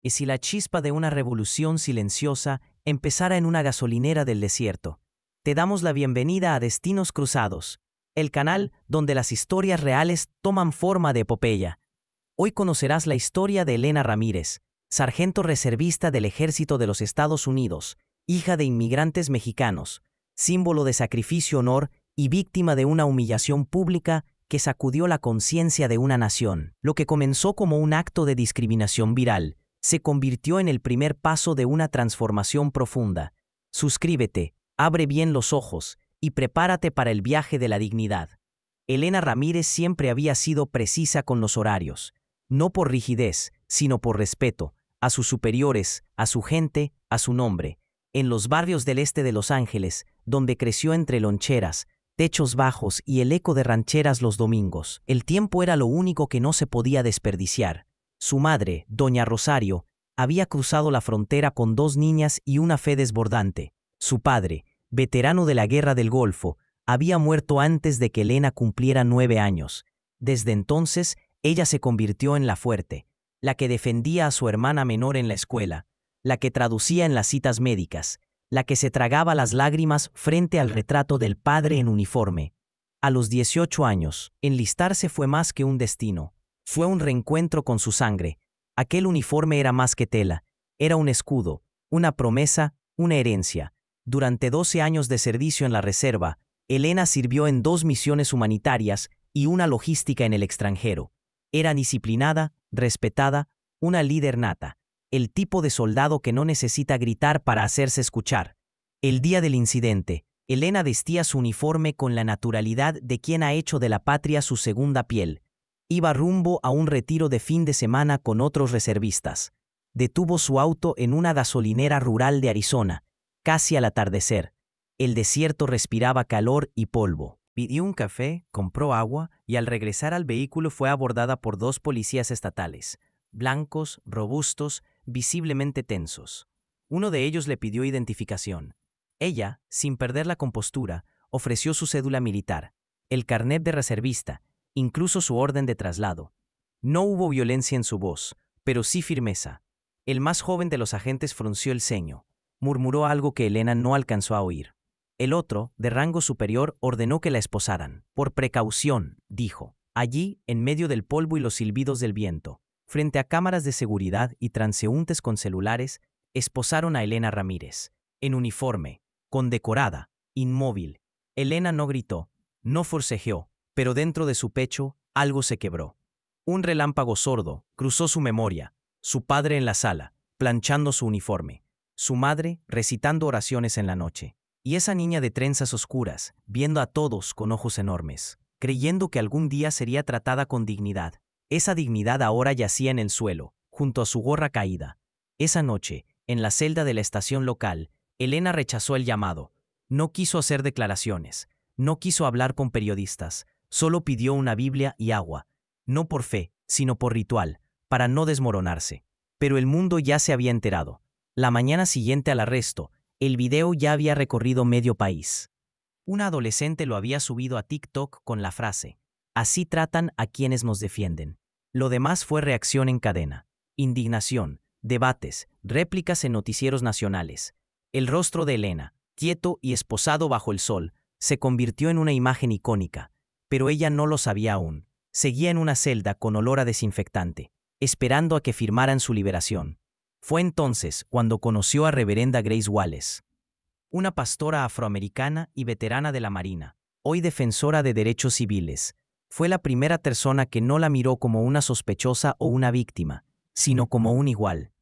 ¿Y si la chispa de una revolución silenciosa empezara en una gasolinera del desierto? Te damos la bienvenida a Destinos Cruzados, el canal donde las historias reales toman forma de epopeya. Hoy conocerás la historia de Elena Ramírez, sargento reservista del Ejército de los Estados Unidos, hija de inmigrantes mexicanos, símbolo de sacrificio, honor y víctima de una humillación pública que sacudió la conciencia de una nación. Lo que comenzó como un acto de discriminación viral se convirtió en el primer paso de una transformación profunda. Suscríbete, abre bien los ojos y prepárate para el viaje de la dignidad. Elena Ramírez siempre había sido precisa con los horarios, no por rigidez, sino por respeto, a sus superiores, a su gente, a su nombre. En los barrios del este de Los Ángeles, donde creció entre loncheras, techos bajos y el eco de rancheras los domingos, el tiempo era lo único que no se podía desperdiciar. Su madre, doña Rosario, había cruzado la frontera con 2 niñas y una fe desbordante. Su padre, veterano de la Guerra del Golfo, había muerto antes de que Elena cumpliera 9 años. Desde entonces, ella se convirtió en la fuerte, la que defendía a su hermana menor en la escuela, la que traducía en las citas médicas, la que se tragaba las lágrimas frente al retrato del padre en uniforme. A los 18 años, enlistarse fue más que un destino. Fue un reencuentro con su sangre. Aquel uniforme era más que tela, era un escudo, una promesa, una herencia. Durante 12 años de servicio en la reserva, Elena sirvió en 2 misiones humanitarias y una logística en el extranjero. Era disciplinada, respetada, una líder nata, el tipo de soldado que no necesita gritar para hacerse escuchar. El día del incidente, Elena vestía su uniforme con la naturalidad de quien ha hecho de la patria su segunda piel. Iba rumbo a un retiro de fin de semana con otros reservistas. Detuvo su auto en una gasolinera rural de Arizona, casi al atardecer. El desierto respiraba calor y polvo. Pidió un café, compró agua y al regresar al vehículo fue abordada por 2 policías estatales, blancos, robustos, visiblemente tensos. Uno de ellos le pidió identificación. Ella, sin perder la compostura, ofreció su cédula militar, el carnet de reservista, incluso su orden de traslado. No hubo violencia en su voz, pero sí firmeza. El más joven de los agentes frunció el ceño. Murmuró algo que Elena no alcanzó a oír. El otro, de rango superior, ordenó que la esposaran. Por precaución, dijo. Allí, en medio del polvo y los silbidos del viento, frente a cámaras de seguridad y transeúntes con celulares, esposaron a Elena Ramírez. En uniforme, condecorada, inmóvil. Elena no gritó, no forcejeó, pero dentro de su pecho, algo se quebró. Un relámpago sordo cruzó su memoria. Su padre en la sala, planchando su uniforme. Su madre recitando oraciones en la noche. Y esa niña de trenzas oscuras, viendo a todos con ojos enormes, creyendo que algún día sería tratada con dignidad. Esa dignidad ahora yacía en el suelo, junto a su gorra caída. Esa noche, en la celda de la estación local, Elena rechazó el llamado. No quiso hacer declaraciones, no quiso hablar con periodistas, solo pidió una Biblia y agua. No por fe, sino por ritual, para no desmoronarse. Pero el mundo ya se había enterado. La mañana siguiente al arresto, el video ya había recorrido medio país. Una adolescente lo había subido a TikTok con la frase: "Así tratan a quienes nos defienden". Lo demás fue reacción en cadena. Indignación, debates, réplicas en noticieros nacionales. El rostro de Elena, quieto y esposado bajo el sol, se convirtió en una imagen icónica. Pero ella no lo sabía aún. Seguía en una celda con olor a desinfectante, esperando a que firmaran su liberación. Fue entonces cuando conoció a Reverenda Grace Wallace, una pastora afroamericana y veterana de la Marina, hoy defensora de derechos civiles. Fue la primera persona que no la miró como una sospechosa o una víctima, sino como un igual.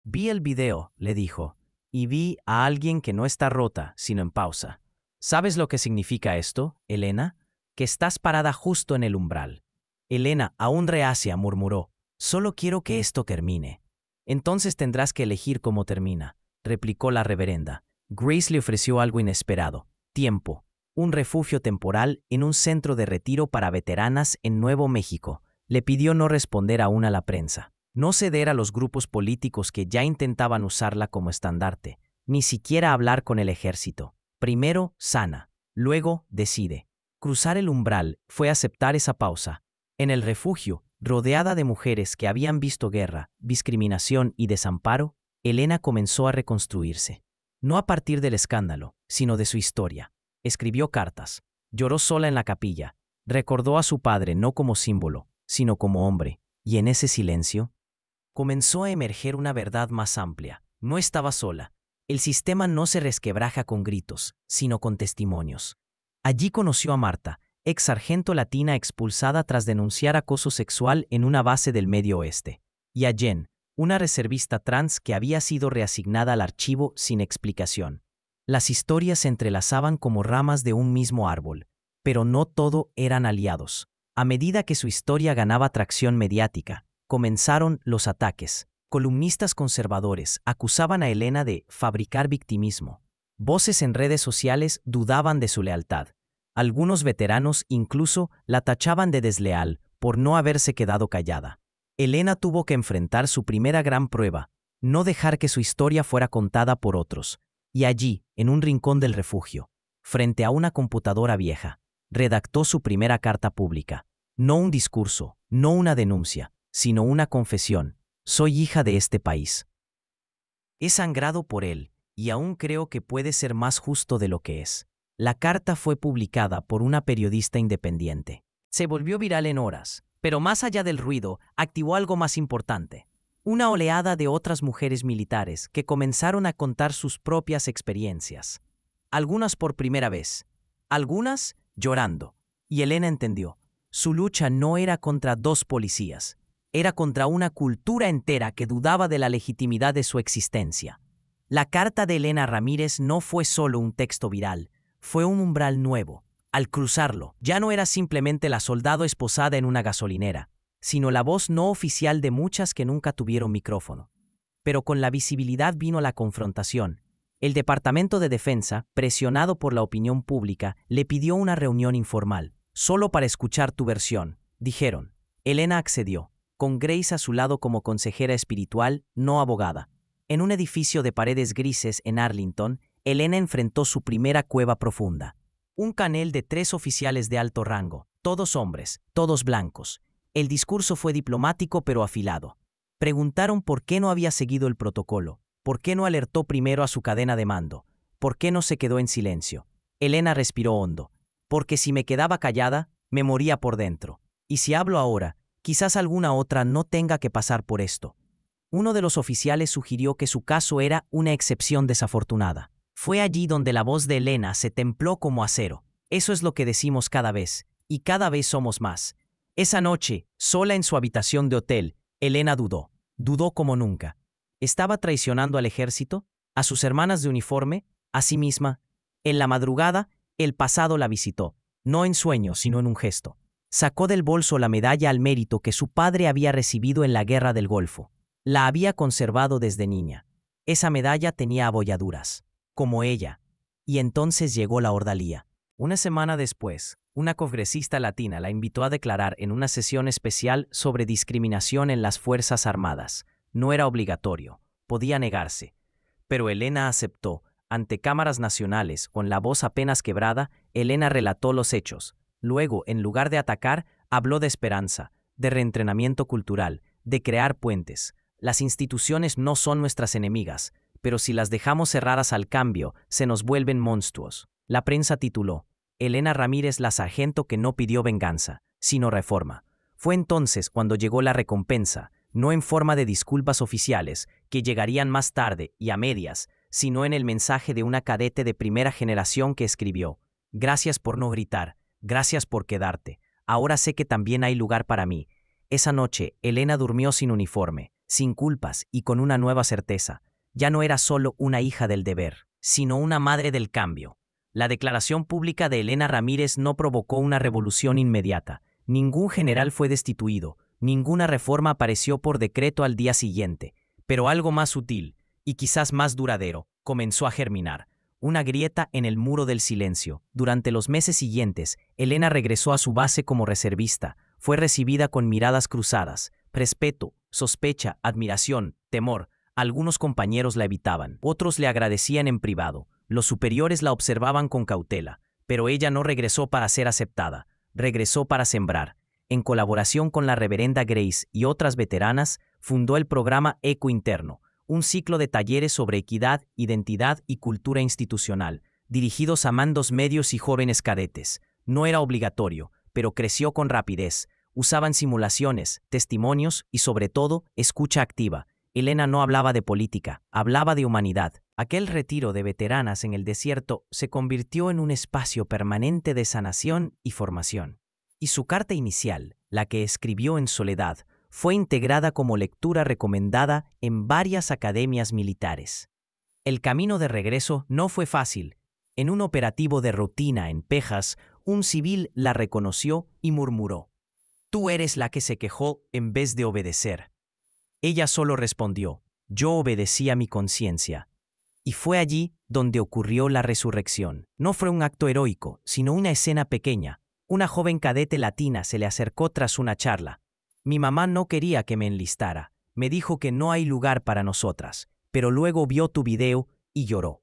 Vi el video, le dijo, y vi a alguien que no está rota, sino en pausa. ¿Sabes lo que significa esto, Elena? Que estás parada justo en el umbral. Elena, aún reacia, murmuró, solo quiero que esto termine. Entonces tendrás que elegir cómo termina, replicó la reverenda. Grace le ofreció algo inesperado: tiempo, un refugio temporal en un centro de retiro para veteranas en Nuevo México. Le pidió no responder aún a la prensa, no ceder a los grupos políticos que ya intentaban usarla como estandarte, ni siquiera hablar con el ejército. Primero, sana, luego, decide. Cruzar el umbral fue aceptar esa pausa. En el refugio, Rodeada de mujeres que habían visto guerra, discriminación y desamparo, Elena comenzó a reconstruirse. No a partir del escándalo, sino de su historia. Escribió cartas, lloró sola en la capilla, recordó a su padre no como símbolo, sino como hombre, y en ese silencio comenzó a emerger una verdad más amplia. No estaba sola. El sistema no se resquebraja con gritos, sino con testimonios. Allí conoció a Marta, ex sargento latina expulsada tras denunciar acoso sexual en una base del Medio Oeste, y a Jen, una reservista trans que había sido reasignada al archivo sin explicación. Las historias se entrelazaban como ramas de un mismo árbol, pero no todo eran aliados. A medida que su historia ganaba tracción mediática, comenzaron los ataques. Columnistas conservadores acusaban a Elena de fabricar victimismo. Voces en redes sociales dudaban de su lealtad. Algunos veteranos incluso la tachaban de desleal por no haberse quedado callada. Elena tuvo que enfrentar su primera gran prueba, no dejar que su historia fuera contada por otros. Y allí, en un rincón del refugio, frente a una computadora vieja, redactó su primera carta pública. No un discurso, no una denuncia, sino una confesión. Soy hija de este país. He sangrado por él, y aún creo que puede ser más justo de lo que es. La carta fue publicada por una periodista independiente. Se volvió viral en horas, pero más allá del ruido, activó algo más importante. Una oleada de otras mujeres militares que comenzaron a contar sus propias experiencias. Algunas por primera vez, algunas llorando. Y Elena entendió. Su lucha no era contra dos policías, era contra una cultura entera que dudaba de la legitimidad de su existencia. La carta de Elena Ramírez no fue solo un texto viral, fue un umbral nuevo. Al cruzarlo, ya no era simplemente la soldado esposada en una gasolinera, sino la voz no oficial de muchas que nunca tuvieron micrófono. Pero con la visibilidad vino la confrontación. El Departamento de Defensa, presionado por la opinión pública, le pidió una reunión informal, solo para escuchar tu versión, dijeron. Elena accedió, con Grace a su lado como consejera espiritual, no abogada. En un edificio de paredes grises en Arlington, Elena enfrentó su primera cueva profunda. Un panel de 3 oficiales de alto rango, todos hombres, todos blancos. El discurso fue diplomático pero afilado. Preguntaron por qué no había seguido el protocolo, por qué no alertó primero a su cadena de mando, por qué no se quedó en silencio. Elena respiró hondo. Porque si me quedaba callada, me moría por dentro. Y si hablo ahora, quizás alguna otra no tenga que pasar por esto. Uno de los oficiales sugirió que su caso era una excepción desafortunada. Fue allí donde la voz de Elena se templó como acero. Eso es lo que decimos cada vez, y cada vez somos más. Esa noche, sola en su habitación de hotel, Elena dudó. Dudó como nunca. ¿Estaba traicionando al ejército? ¿A sus hermanas de uniforme? ¿A sí misma? En la madrugada, el pasado la visitó, no en sueños, sino en un gesto. Sacó del bolso la medalla al mérito que su padre había recibido en la Guerra del Golfo. La había conservado desde niña. Esa medalla tenía abolladuras, como ella. Y entonces llegó la ordalía. Una semana después, una congresista latina la invitó a declarar en una sesión especial sobre discriminación en las Fuerzas Armadas. No era obligatorio, podía negarse. Pero Elena aceptó. Ante cámaras nacionales, con la voz apenas quebrada, Elena relató los hechos. Luego, en lugar de atacar, habló de esperanza, de reentrenamiento cultural, de crear puentes. Las instituciones no son nuestras enemigas, pero si las dejamos cerradas al cambio, se nos vuelven monstruos. La prensa tituló, Elena Ramírez la sargento que no pidió venganza, sino reforma. Fue entonces cuando llegó la recompensa, no en forma de disculpas oficiales, que llegarían más tarde y a medias, sino en el mensaje de una cadete de primera generación que escribió, gracias por no gritar, gracias por quedarte, ahora sé que también hay lugar para mí. Esa noche, Elena durmió sin uniforme, sin culpas y con una nueva certeza. Ya no era solo una hija del deber, sino una madre del cambio. La declaración pública de Elena Ramírez no provocó una revolución inmediata. Ningún general fue destituido, ninguna reforma apareció por decreto al día siguiente, pero algo más sutil, y quizás más duradero, comenzó a germinar. Una grieta en el muro del silencio. Durante los meses siguientes, Elena regresó a su base como reservista. Fue recibida con miradas cruzadas, respeto, sospecha, admiración, temor. Algunos compañeros la evitaban, otros le agradecían en privado. Los superiores la observaban con cautela, pero ella no regresó para ser aceptada, regresó para sembrar. en colaboración con la reverenda Grace y otras veteranas, fundó el programa Eco Interno, un ciclo de talleres sobre equidad, identidad y cultura institucional, dirigidos a mandos medios y jóvenes cadetes. No era obligatorio, pero creció con rapidez. Usaban simulaciones, testimonios y, sobre todo, escucha activa. Elena no hablaba de política, hablaba de humanidad. Aquel retiro de veteranas en el desierto se convirtió en un espacio permanente de sanación y formación. Y su carta inicial, la que escribió en soledad, fue integrada como lectura recomendada en varias academias militares. El camino de regreso no fue fácil. En un operativo de rutina en Pejas, un civil la reconoció y murmuró: «Tú eres la que se quejó en vez de obedecer». Ella solo respondió: «Yo obedecí a mi conciencia». Y fue allí donde ocurrió la resurrección. No fue un acto heroico, sino una escena pequeña. Una joven cadete latina se le acercó tras una charla. «Mi mamá no quería que me enlistara. Me dijo que no hay lugar para nosotras, pero luego vio tu video y lloró.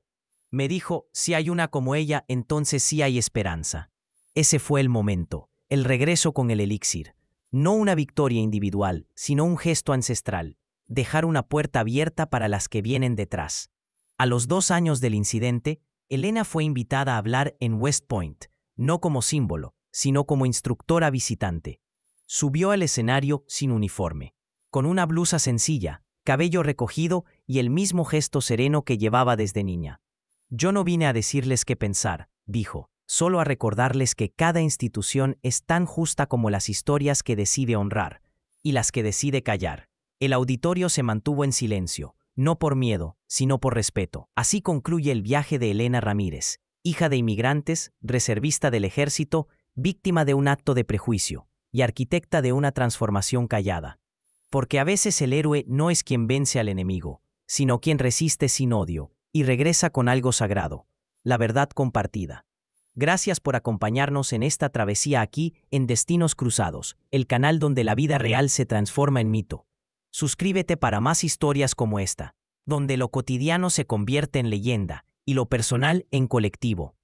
Me dijo, si hay una como ella, entonces sí hay esperanza». Ese fue el momento, el regreso con el elixir. No una victoria individual, sino un gesto ancestral. Dejar una puerta abierta para las que vienen detrás. A los 2 años del incidente, Elena fue invitada a hablar en West Point, no como símbolo, sino como instructora visitante. Subió al escenario sin uniforme, con una blusa sencilla, cabello recogido y el mismo gesto sereno que llevaba desde niña. «Yo no vine a decirles qué pensar», dijo, «solo a recordarles que cada institución es tan justa como las historias que decide honrar y las que decide callar». El auditorio se mantuvo en silencio, no por miedo, sino por respeto. Así concluye el viaje de Elena Ramírez, hija de inmigrantes, reservista del ejército, víctima de un acto de prejuicio y arquitecta de una transformación callada. Porque a veces el héroe no es quien vence al enemigo, sino quien resiste sin odio y regresa con algo sagrado, la verdad compartida. Gracias por acompañarnos en esta travesía aquí en Destinos Cruzados, el canal donde la vida real se transforma en mito. Suscríbete para más historias como esta, donde lo cotidiano se convierte en leyenda y lo personal en colectivo.